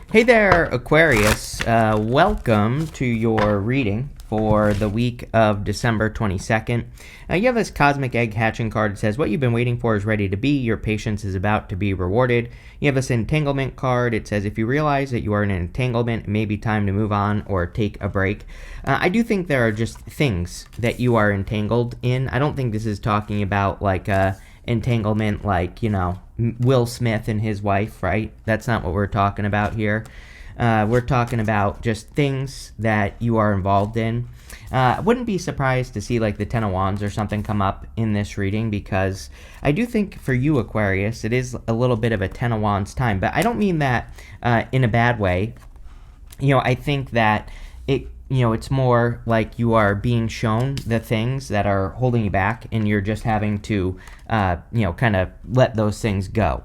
Hey there, Aquarius. Welcome to your reading for the week of December 22nd. You have this cosmic egg hatching card. It says, what you've been waiting for is ready to be. Your patience is about to be rewarded. You have this entanglement card. It says, if you realize that you are in an entanglement, it may be time to move on or take a break. I do think there are just things that you are entangled in. I don't think this is talking about like entanglement like, Will Smith and his wife, right? That's not what we're talking about here. We're talking about just things that you are involved in. I wouldn't be surprised to see like the Ten of Wands or something come up in this reading, because I do think for you, Aquarius, it is a little bit of a Ten of Wands time, but I don't mean that in a bad way. I think that it's more like you are being shown the things that are holding you back, and you're just having to, kind of let those things go,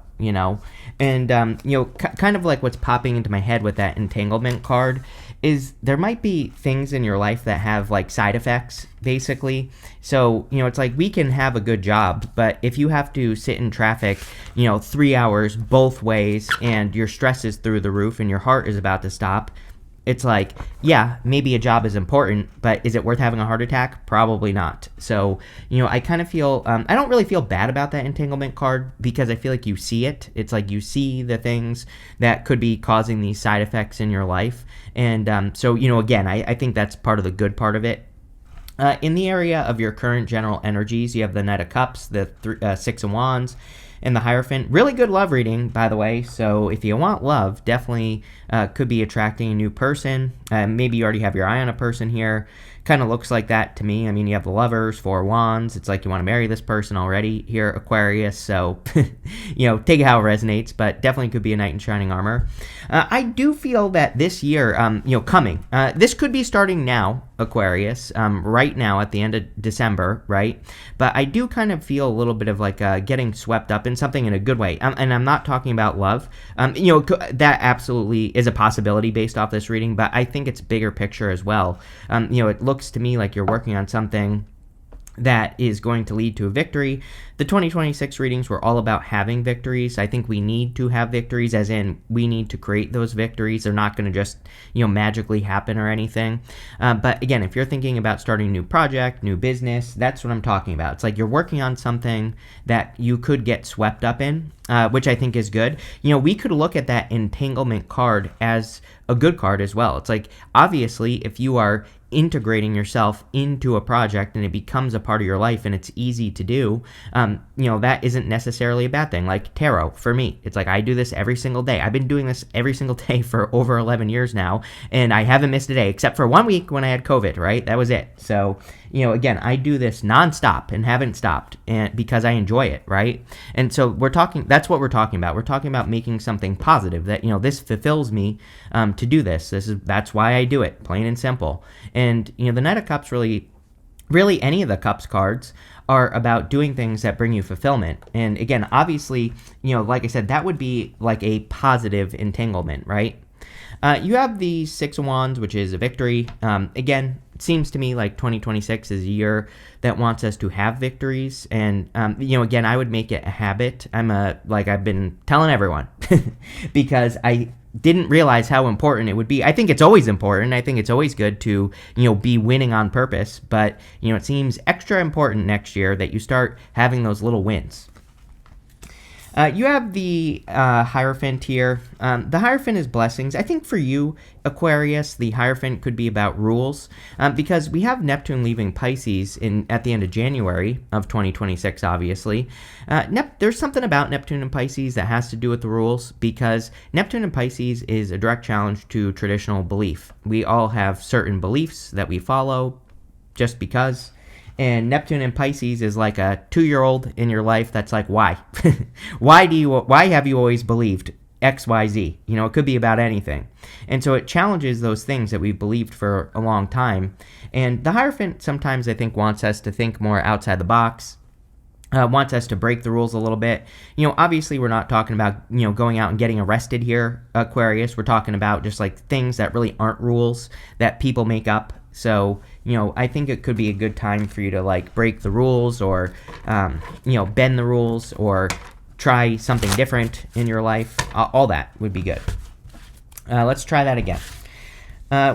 And, kind of like what's popping into my head with that entanglement card is there might be things in your life that have like side effects, basically. So, it's like we can have a good job, but if you have to sit in traffic, 3 hours both ways, and your stress is through the roof and your heart is about to stop, it's like, yeah, maybe a job is important, but is it worth having a heart attack? Probably not. So, I kind of feel, I don't really feel bad about that entanglement card, because I feel like you see it. It's like you see the things that could be causing these side effects in your life. And so, again, I think that's part of the good part of it. In the area of your current general energies, you have the Knight of Cups, the Six of Wands, and the Hierophant. Really good love reading, by the way. So if you want love, definitely could be attracting a new person. Maybe you already have your eye on a person here. Kind of looks like that to me. I mean, you have the Lovers, Four of Wands. It's like you want to marry this person already here, Aquarius. So, take it how it resonates, but definitely could be a knight in shining armor. I do feel that this year, coming, this could be starting now, Aquarius, right now at the end of December, right? But I do kind of feel a little bit of like getting swept up in something in a good way. And I'm not talking about love. That absolutely is a possibility based off this reading, but I think it's bigger picture as well. It looks to me like you're working on something that is going to lead to a victory. The 2026 readings were all about having victories. I think we need to have victories, as in we need to create those victories. They're not going to just, magically happen or anything. But again, if you're thinking about starting a new project, new business, that's what I'm talking about. It's like you're working on something that you could get swept up in, which I think is good. We could look at that entanglement card as a good card as well. It's like, obviously, if you are integrating yourself into a project and it becomes a part of your life and it's easy to do, that isn't necessarily a bad thing. Like tarot, for me, it's like I do this every single day. I've been doing this every single day for over 11 years now, and I haven't missed a day except for 1 week when I had COVID, right? That was it. So, again, I do this nonstop and haven't stopped, and because I enjoy it, right? And so that's what we're talking about. We're talking about making something positive that, this fulfills me to do this. That's why I do it, plain and simple. And, the Knight of Cups really any of the Cups cards are about doing things that bring you fulfillment. And again, obviously, like I said, that would be like a positive entanglement, right? You have the Six of Wands, which is a victory. Again, it seems to me like 2026 is a year that wants us to have victories. And, again, I would make it a habit. I've been telling everyone because I didn't realize how important it would be. I think it's always important. I think it's always good to, be winning on purpose. But, it seems extra important next year that you start having those little wins. You have the Hierophant here. The Hierophant is blessings. I think for you, Aquarius, the Hierophant could be about rules, because we have Neptune leaving Pisces at the end of January of 2026, obviously. There's something about Neptune and Pisces that has to do with the rules, because Neptune and Pisces is a direct challenge to traditional belief. We all have certain beliefs that we follow just because. And Neptune in Pisces is like a 2-year-old in your life that's like, why? Why have you always believed X, Y, Z? It could be about anything. And so it challenges those things that we've believed for a long time. And the Hierophant sometimes, I think, wants us to think more outside the box, wants us to break the rules a little bit. Obviously we're not talking about, going out and getting arrested here, Aquarius. We're talking about just like things that really aren't rules that people make up. So, I think it could be a good time for you to like break the rules or, bend the rules or try something different in your life. All that would be good. Let's try that again.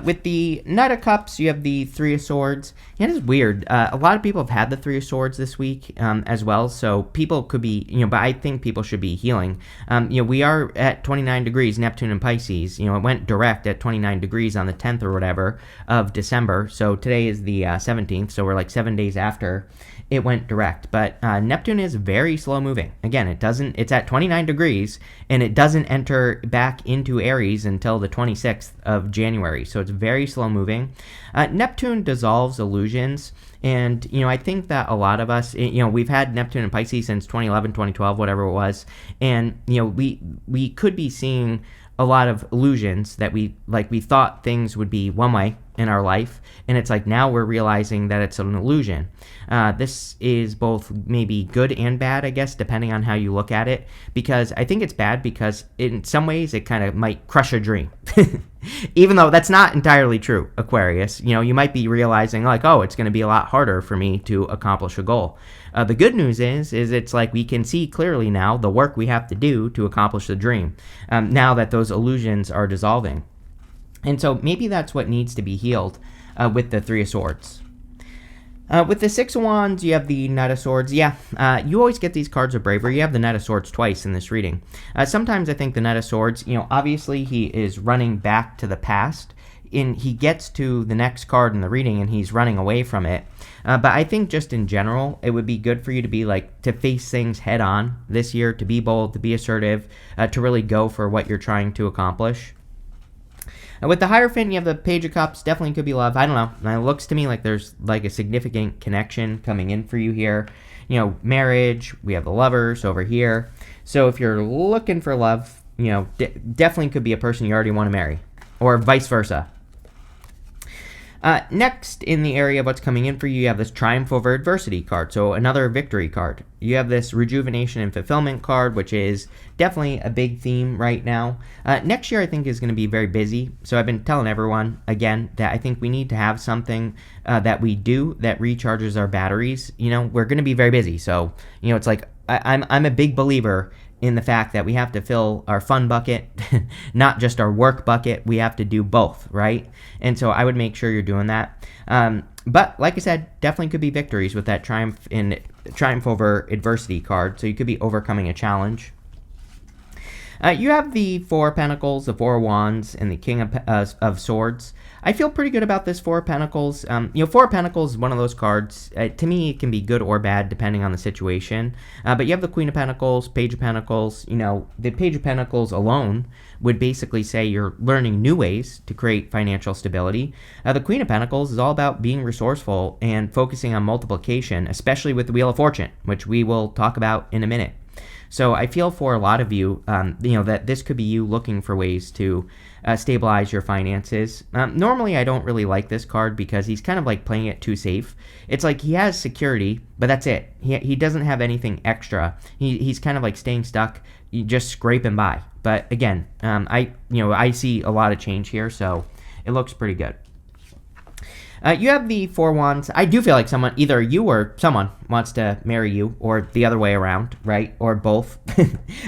With the Knight of Cups, you have the Three of Swords. Yeah, it is weird. A lot of people have had the Three of Swords this week as well, so people could be, but I think people should be healing. We are at 29 degrees, Neptune and Pisces. It went direct at 29 degrees on the 10th or whatever of December, so today is the 17th, so we're like 7 days after it went direct. But Neptune is very slow moving. Again, it's at 29 degrees, and it doesn't enter back into Aries until the 26th of January. So it's very slow moving. Neptune dissolves illusions. And, I think that a lot of us, we've had Neptune and Pisces since 2011, 2012, whatever it was. And, we could be seeing a lot of illusions that we thought things would be one way in our life, and it's like now we're realizing that it's an illusion. This is both maybe good and bad, I guess, depending on how you look at it, because I think it's bad because in some ways it kind of might crush a dream. Even though that's not entirely true, Aquarius. You might be realizing like, oh, it's going to be a lot harder for me to accomplish a goal. The good news is it's like we can see clearly now the work we have to do to accomplish the dream, now that those illusions are dissolving. And so maybe that's what needs to be healed with the Three of Swords. With the Six of Wands, you have the Knight of Swords. Yeah, you always get these cards of bravery. You have the Knight of Swords twice in this reading. Sometimes I think the Knight of Swords, obviously he is running back to the past. He gets to the next card in the reading and he's running away from it. But I think just in general, it would be good for you to be to face things head on this year, to be bold, to be assertive, to really go for what you're trying to accomplish. With the Hierophant, you have the Page of Cups. Definitely could be love. I don't know. It looks to me like there's a significant connection coming in for you here. Marriage. We have the Lovers over here. So if you're looking for love, definitely could be a person you already want to marry, or vice versa. Next, in the area of what's coming in for you, you have this Triumph over Adversity card, so another victory card. You have this Rejuvenation and Fulfillment card, which is definitely a big theme right now. Next year, I think, is going to be very busy, so I've been telling everyone, again, that I think we need to have something that we do that recharges our batteries. We're going to be very busy, so, it's like, I'm a big believer in the fact that we have to fill our fun bucket, not just our work bucket. We have to do both, right? And so I would make sure you're doing that. But like I said, definitely could be victories with that Triumph over Adversity card. So you could be overcoming a challenge. You have the Four of Pentacles, the Four of Wands, and the King of Swords. I feel pretty good about this Four of Pentacles. Four of Pentacles is one of those cards. To me, it can be good or bad depending on the situation. But you have the Queen of Pentacles, Page of Pentacles. The Page of Pentacles alone would basically say you're learning new ways to create financial stability. The Queen of Pentacles is all about being resourceful and focusing on multiplication, especially with the Wheel of Fortune, which we will talk about in a minute. So I feel for a lot of you, that this could be you looking for ways to stabilize your finances. Normally, I don't really like this card because he's kind of like playing it too safe. It's like he has security, but that's it. He doesn't have anything extra. He's kind of like staying stuck, just scraping by. But again, I see a lot of change here, so it looks pretty good. You have the Four Wands. I do feel like either you or someone wants to marry you, or the other way around, right? Or both.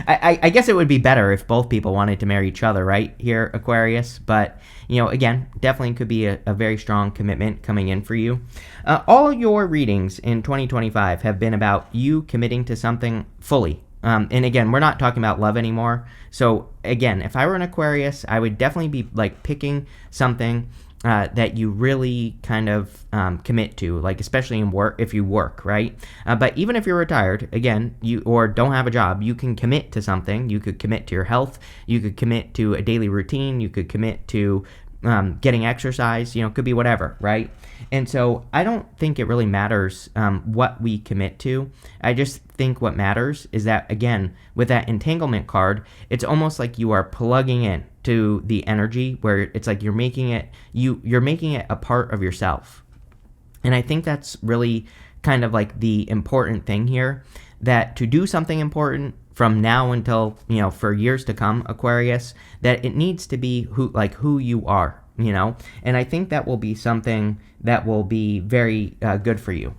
I guess it would be better if both people wanted to marry each other, right? Here, Aquarius. But, again, definitely could be a very strong commitment coming in for you. All your readings in 2025 have been about you committing to something fully. And again, we're not talking about love anymore. So, again, if I were an Aquarius, I would definitely be picking something that you really kind of commit to, especially in work, if you work, right? But even if you're retired, again, or don't have a job, you can commit to something. You could commit to your health. You could commit to a daily routine. You could commit to getting exercise. Could be whatever, right? And so I don't think it really matters what we commit to. I just think what matters is that, again, with that entanglement card, it's almost like you are plugging in to the energy where it's like you're making it a part of yourself. And I think that's really kind of like the important thing here, that to do something important from now until, for years to come, Aquarius, that it needs to be who you are, and I think that will be something that will be very good for you.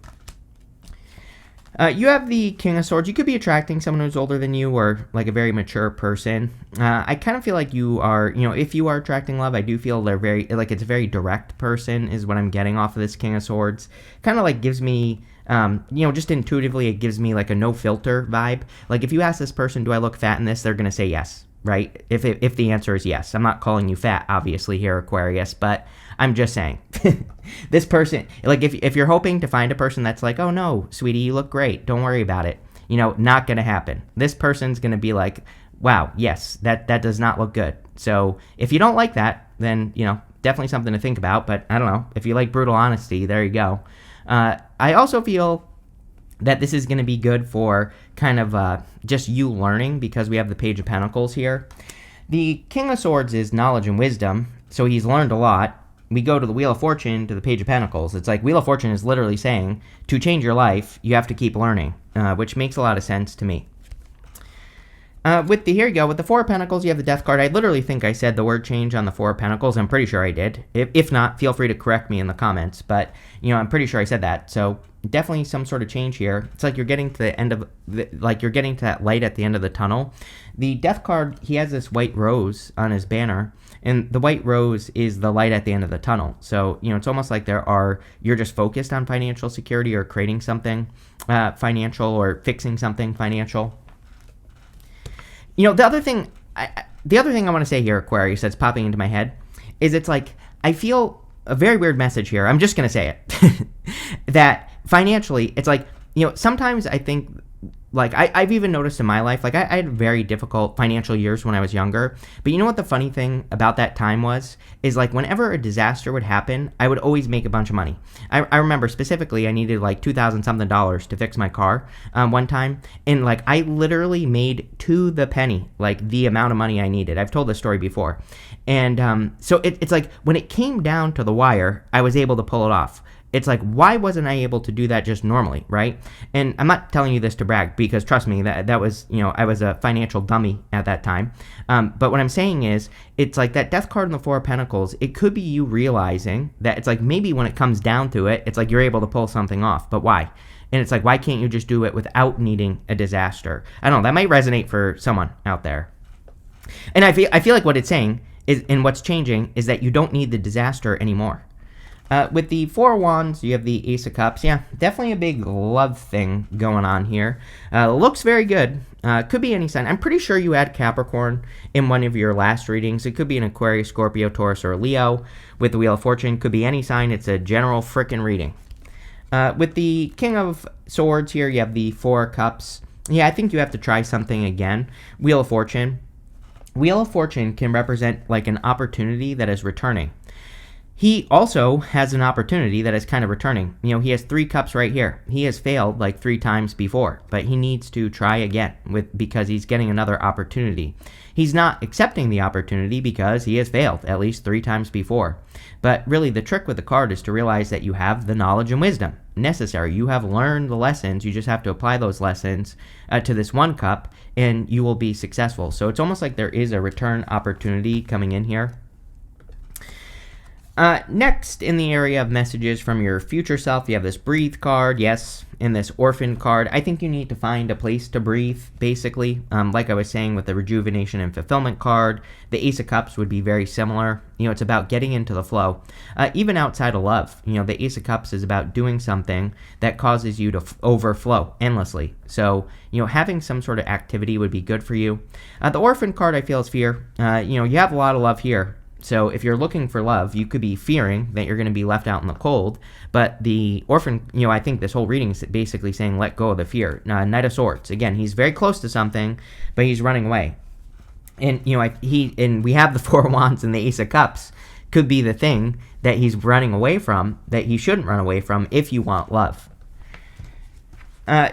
You have the King of Swords. You could be attracting someone who's older than you or like a very mature person. I kind of feel like you are, if you are attracting love, I do feel they're very, like it's a very direct person is what I'm getting off of this King of Swords. Kind of like gives me, just intuitively, it gives me like a no filter vibe. Like if you ask this person, do I look fat in this? They're going to say yes, right? If the answer is yes. I'm not calling you fat, obviously, here, Aquarius, but I'm just saying. This person, like if you're hoping to find a person that's like, oh no, sweetie, you look great, don't worry about it, not gonna happen. This person's gonna be like, wow, yes, that does not look good. So if you don't like that, then definitely something to think about. But I don't know, if you like brutal honesty, there you go. I also feel that this is going to be good for kind of just you learning, because we have the Page of Pentacles here. The King of Swords is knowledge and wisdom, so he's learned a lot. We go to the Wheel of Fortune, to the Page of Pentacles. It's like Wheel of Fortune is literally saying, to change your life, you have to keep learning, which makes a lot of sense to me. Here you go, with the Four of Pentacles, you have the Death card. I literally think I said the word change on the Four of Pentacles. I'm pretty sure I did. If not, feel free to correct me in the comments. But, I'm pretty sure I said that. So definitely some sort of change here. It's like you're getting to the end of, you're getting to that light at the end of the tunnel. The Death card, he has this white rose on his banner. And the white rose is the light at the end of the tunnel. So, it's almost like you're just focused on financial security or creating something financial or fixing something financial. The other thing I want to say here, Aquarius, that's popping into my head is it's like I feel a very weird message here. I'm just going to say it. That financially, it's like, sometimes I think, like, I've even noticed in my life, like, I had very difficult financial years when I was younger. But you know what the funny thing about that time is like, whenever a disaster would happen, I would always make a bunch of money. I remember specifically, I needed like $2,000 something to fix my car one time. And like, I literally made to the penny, like the amount of money I needed. I've told this story before. And so it's like, when it came down to the wire, I was able to pull it off. It's like, why wasn't I able to do that just normally, right? And I'm not telling you this to brag, because trust me, that was, I was a financial dummy at that time. But what I'm saying is, it's like that Death card in the Four of Pentacles, it could be you realizing that it's like, maybe when it comes down to it, it's like you're able to pull something off, but why? And it's like, why can't you just do it without needing a disaster? I don't know, that might resonate for someone out there. And I feel like what it's saying is, and what's changing, is that you don't need the disaster anymore. With the Four of Wands, you have the Ace of Cups. Yeah, definitely a big love thing going on here. Looks very good. Could be any sign. I'm pretty sure you had Capricorn in one of your last readings. It could be an Aquarius, Scorpio, Taurus, or Leo. With the Wheel of Fortune, could be any sign. It's a general frickin' reading. With the King of Swords here, you have the Four of Cups. Yeah, I think you have to try something again. Wheel of Fortune. Wheel of Fortune can represent like an opportunity that is returning. He also has an opportunity that is kind of returning. He has 3 cups right here. He has failed like 3 times before, but he needs to try again because he's getting another opportunity. He's not accepting the opportunity because he has failed at least 3 times before. But really, the trick with the card is to realize that you have the knowledge and wisdom necessary. You have learned the lessons. You just have to apply those lessons to this 1 cup, and you will be successful. So it's almost like there is a return opportunity coming in here. Next, in the area of messages from your future self, you have this Breathe card, yes, and this Orphan card. I think you need to find a place to breathe, basically. Like I was saying with the Rejuvenation and Fulfillment card, the Ace of Cups would be very similar. It's about getting into the flow. Even outside of love, the Ace of Cups is about doing something that causes you to overflow endlessly. So, having some sort of activity would be good for you. The Orphan card, I feel, is fear. You have a lot of love here. So if you're looking for love, you could be fearing that you're going to be left out in the cold. But the Orphan, I think this whole reading is basically saying let go of the fear. Knight of Swords. Again, he's very close to something, but he's running away. And, we have the Four of Wands and the Ace of Cups. Could be the thing that he's running away from, that he shouldn't run away from if you want love.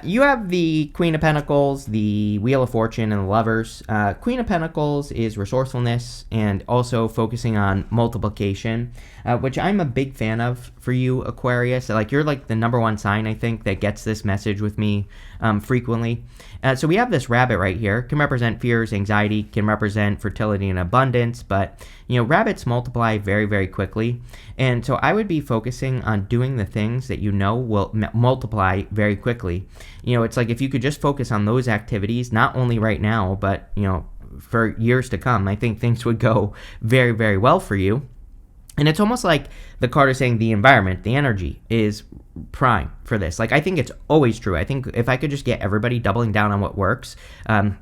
You have the Queen of Pentacles, the Wheel of Fortune, and the Lovers. Queen of Pentacles is resourcefulness and also focusing on multiplication, which I'm a big fan of for you, Aquarius. Like, you're like the #1 sign, I think, that gets this message with me frequently. So we have this rabbit right here. Can represent fears, anxiety, can represent fertility and abundance, but rabbits multiply very, very quickly. And so I would be focusing on doing the things that will multiply very quickly. quickly. It's like if you could just focus on those activities, not only right now, but, for years to come, I think things would go very, very well for you. And it's almost like the card is saying the environment, the energy is prime for this. Like, I think it's always true. I think if I could just get everybody doubling down on what works, it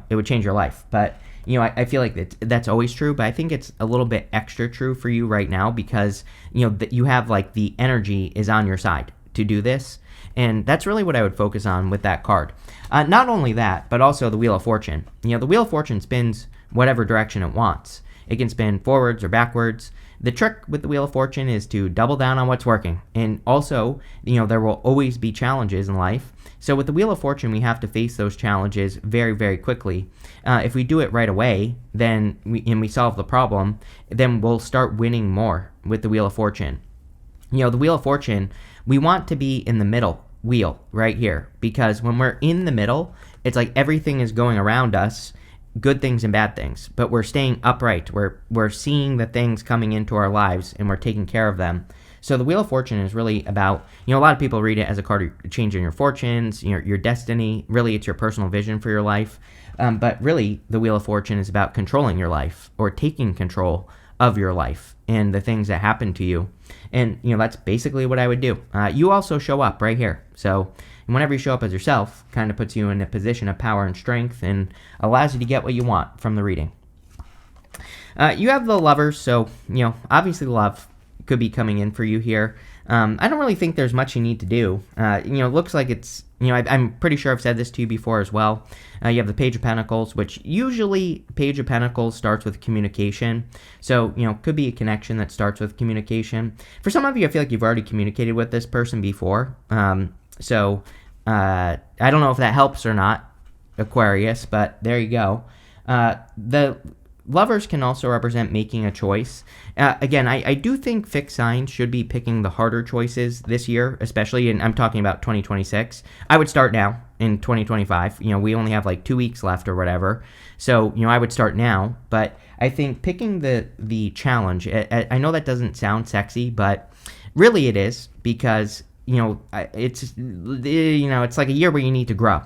would change your life. But, I feel like that's always true, but I think it's a little bit extra true for you right now because, that you have like the energy is on your side to do this. And that's really what I would focus on with that card. Not only that, but also the Wheel of Fortune. The Wheel of Fortune spins whatever direction it wants. It can spin forwards or backwards. The trick with the Wheel of Fortune is to double down on what's working. And also, there will always be challenges in life. So with the Wheel of Fortune, we have to face those challenges very, very quickly. If we do it right away, then we solve the problem, then we'll start winning more with the Wheel of Fortune. The Wheel of Fortune, we want to be in the middle wheel right here, because when we're in the middle, it's like everything is going around us, good things and bad things, but we're staying upright. We're seeing the things coming into our lives and we're taking care of them. So the Wheel of Fortune is really about, a lot of people read it as a card changing your fortunes, your destiny. Really, it's your personal vision for your life. But really, the Wheel of Fortune is about controlling your life or taking control of your life and the things that happen to you. And, that's basically what I would do. You also show up right here. So whenever you show up as yourself, kind of puts you in a position of power and strength and allows you to get what you want from the reading. You have the Lovers, so, obviously love could be coming in for you here. I don't really think there's much you need to do. It looks like it's, I'm pretty sure I've said this to you before as well. You have the Page of Pentacles, which usually Page of Pentacles starts with communication. So, could be a connection that starts with communication. For some of you, I feel like you've already communicated with this person before. So, I don't know if that helps or not, Aquarius, but there you go. The Lovers can also represent making a choice. Again, I do think fixed signs should be picking the harder choices this year, especially, and I'm talking about 2026. I would start now in 2025. We only have like 2 weeks left or whatever. So, I would start now. But I think picking the challenge, I know that doesn't sound sexy, but really it is, because it's like a year where you need to grow.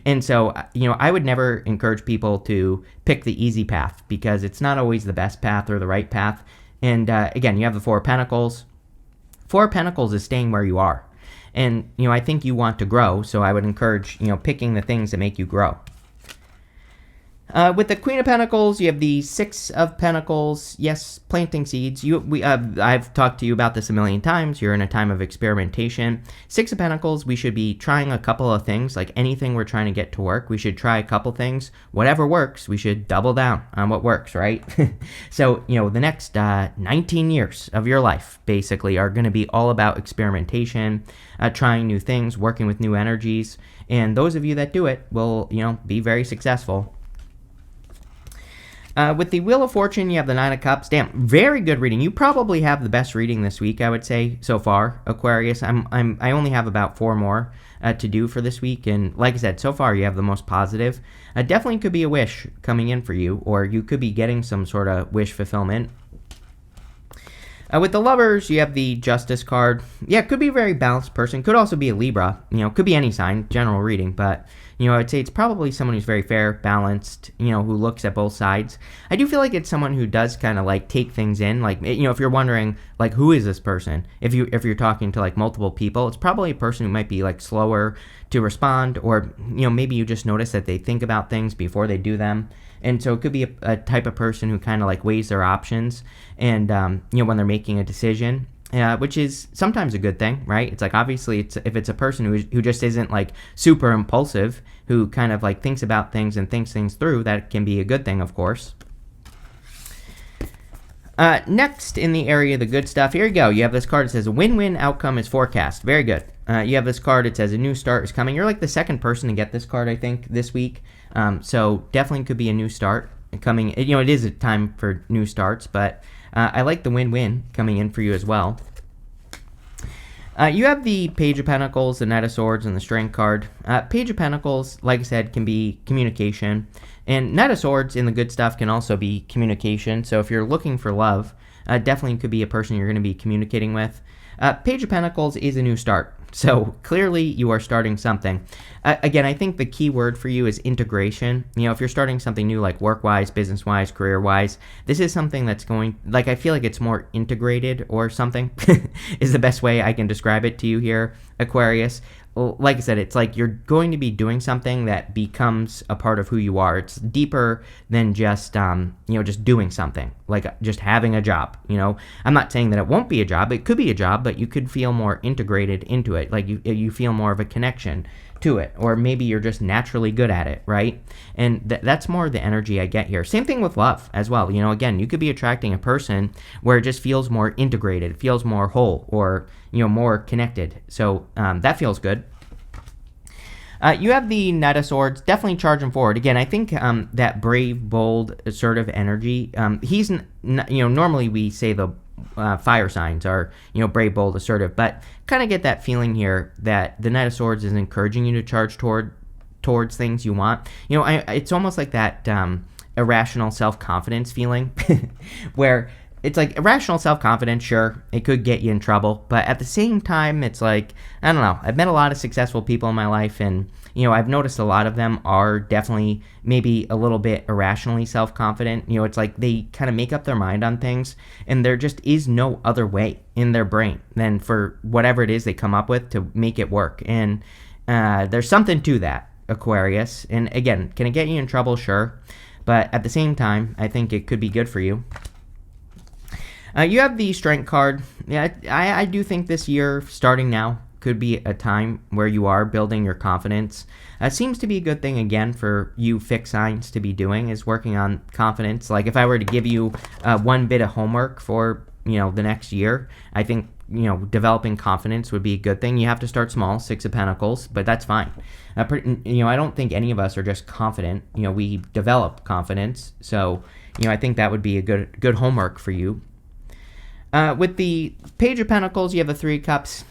And so, I would never encourage people to pick the easy path, because it's not always the best path or the right path. And again, you have the Four of Pentacles. Four of Pentacles is staying where you are. And, I think you want to grow, so I would encourage, picking the things that make you grow. With the Queen of Pentacles, you have the Six of Pentacles. Yes, planting seeds. I've talked to you about this a million times. You're in a time of experimentation. Six of Pentacles, we should be trying a couple of things. Like anything we're trying to get to work, we should try a couple things. Whatever works, we should double down on what works, right? So, the next 19 years of your life, basically, are going to be all about experimentation, trying new things, working with new energies. And those of you that do it will, be very successful. With the Wheel of Fortune, you have the Nine of Cups. Damn, very good reading. You probably have the best reading this week, I would say, so far, Aquarius. I only have about 4 more to do for this week, and like I said, so far you have the most positive. Definitely could be a wish coming in for you, or you could be getting some sort of wish fulfillment. With the Lovers, you have the Justice card. Yeah, could be a very balanced person. Could also be a Libra. Could be any sign, general reading, but I would say it's probably someone who's very fair, balanced, who looks at both sides. I do feel like it's someone who does kind of like take things in. Like, if you're wondering, like, who is this person? If you're talking to like multiple people, it's probably a person who might be like slower to respond, or, maybe you just notice that they think about things before they do them. And so it could be a type of person who kind of like weighs their options and, when they're making a decision. Which is sometimes a good thing, right? It's like, obviously, if it's a person who just isn't like super impulsive, who kind of like thinks about things and thinks things through, that can be a good thing, of course. Next, in the area of the good stuff, here you go. You have this card that says a win-win outcome is forecast. Very good. You have this card that says a new start is coming. You're like the second person to get this card, I think, this week. So definitely could be a new start coming. It is a time for new starts, but I like the win-win coming in for you as well. You have the Page of Pentacles, the Knight of Swords, and the Strength card. Page of Pentacles, like I said, can be communication. And Knight of Swords in the good stuff can also be communication. So if you're looking for love, definitely could be a person you're going to be communicating with. Page of Pentacles is a new start So clearly you are starting something. Again, I think the key word for you is integration. If you're starting something new, like work-wise, business-wise, career-wise, this is something that's I feel like it's more integrated or something is the best way I can describe it to you here, Aquarius. Like I said, it's like you're going to be doing something that becomes a part of who you are. It's deeper than just just doing something, like just having a job. I'm not saying that it won't be a job. It could be a job, but you could feel more integrated into it. Like you feel more of a connection to it, or maybe you're just naturally good at it, right? And that's more the energy I get here. Same thing with love as well. Again, you could be attracting a person where it just feels more integrated, feels more whole, or more connected. So that feels good. You have the Knight of Swords, definitely charging forward. Again, I think that brave, bold, assertive energy. He's normally we say the fire signs are brave, bold, assertive, but kind of get that feeling here that the Knight of Swords is encouraging you to charge towards things you want. It's almost like that irrational self-confidence feeling where it's like irrational self-confidence. Sure, it could get you in trouble, but at the same time, it's like, I don't know, I've met a lot of successful people in my life, and I've noticed a lot of them are definitely maybe a little bit irrationally self-confident. It's like they kind of make up their mind on things, and there just is no other way in their brain than for whatever it is they come up with to make it work. And there's something to that, Aquarius. And again, can it get you in trouble? Sure. But at the same time, I think it could be good for you. You have the Strength card. Yeah, I do think this year, starting now, could be a time where you are building your confidence. Seems to be a good thing, again, for you fixed signs to be doing, is working on confidence. Like if I were to give you one bit of homework for the next year, I think developing confidence would be a good thing. You have to start small, 6 of Pentacles, but that's fine. I don't think any of us are just confident. We develop confidence. So I think that would be a good homework for you. With the Page of Pentacles, you have the 3 of Cups.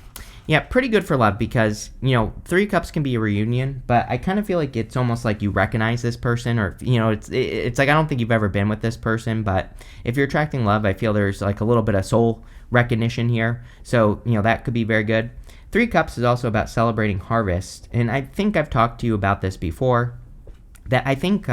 Yeah, pretty good for love because, 3 Cups can be a reunion, but I kind of feel like it's almost like you recognize this person, or, it's like I don't think you've ever been with this person, but if you're attracting love, I feel there's like a little bit of soul recognition here. So, that could be very good. 3 Cups is also about celebrating harvest, and I think I've talked to you about this before. That I think,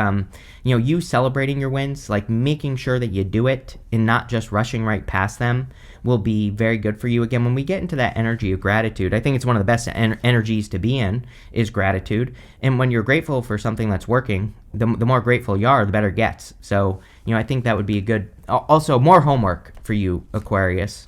you celebrating your wins, like making sure that you do it and not just rushing right past them, will be very good for you. Again, when we get into that energy of gratitude, I think it's one of the best energies to be in is gratitude. And when you're grateful for something that's working, the more grateful you are, the better it gets. So, I think that would be a good, also more homework for you, Aquarius.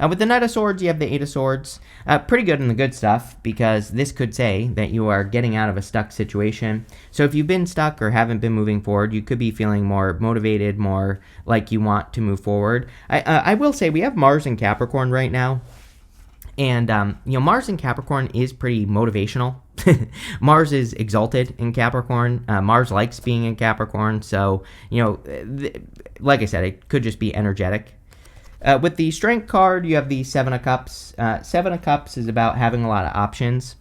With the Knight of Swords, you have the 8 of Swords. Pretty good in the good stuff, because this could say that you are getting out of a stuck situation. So if you've been stuck or haven't been moving forward, you could be feeling more motivated, more like you want to move forward. I will say we have Mars in Capricorn right now. And, Mars in Capricorn is pretty motivational. Mars is exalted in Capricorn. Mars likes being in Capricorn. So, like I said, it could just be energetic. With the Strength card, you have the 7 of Cups. 7 of Cups is about having a lot of options.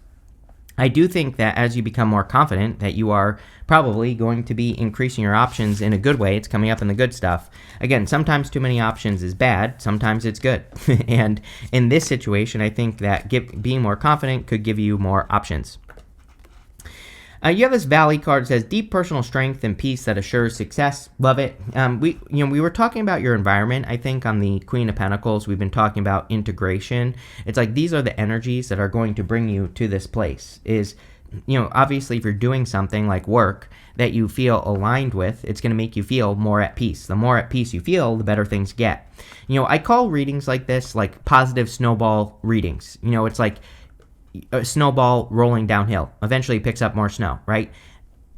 I do think that as you become more confident, that you are probably going to be increasing your options in a good way. It's coming up in the good stuff. Again, sometimes too many options is bad. Sometimes it's good. And in this situation, I think that being more confident could give you more options. You have this Valley card that says deep personal strength and peace that assures success. Love it. We were talking about your environment, I think, on the Queen of Pentacles. We've been talking about integration. It's like these are the energies that are going to bring you to this place. Obviously, if you're doing something like work that you feel aligned with, it's going to make you feel more at peace. The more at peace you feel, the better things get. I call readings like this like positive snowball readings. It's like a snowball rolling downhill. Eventually it picks up more snow, right?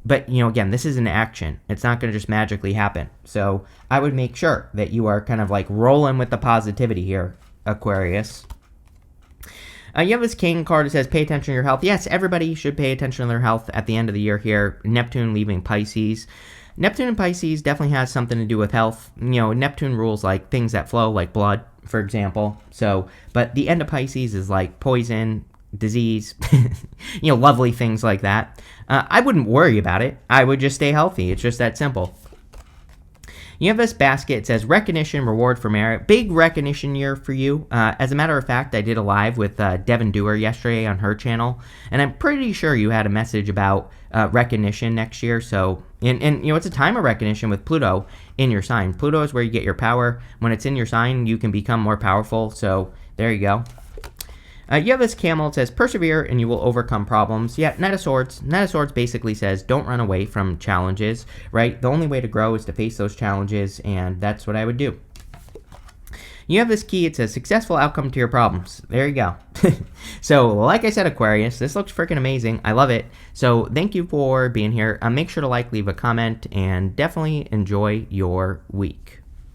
But, again, this is an action. It's not going to just magically happen. So I would make sure that you are kind of like rolling with the positivity here, Aquarius. You have this King card that says pay attention to your health. Yes, everybody should pay attention to their health at the end of the year here. Neptune leaving Pisces. Neptune and Pisces definitely has something to do with health. Neptune rules like things that flow, like blood, for example. But the end of Pisces is like poison, disease, lovely things like that. I wouldn't worry about it. I would just stay healthy. It's just that simple. You have this basket. It says recognition, reward for merit. Big recognition year for you. As a matter of fact, I did a live with Devin Dewar yesterday on her channel, and I'm pretty sure you had a message about recognition next year. So, and it's a time of recognition with Pluto in your sign. Pluto is where you get your power. When it's in your sign, you can become more powerful. So there you go. You have this camel. It says persevere and you will overcome problems. Yeah, Knight of Swords. Knight of Swords basically says don't run away from challenges, right? The only way to grow is to face those challenges, and that's what I would do. You have this key. It says successful outcome to your problems. There you go. So like I said, Aquarius, this looks freaking amazing. I love it. So thank you for being here. Make sure to like, leave a comment, and definitely enjoy your week.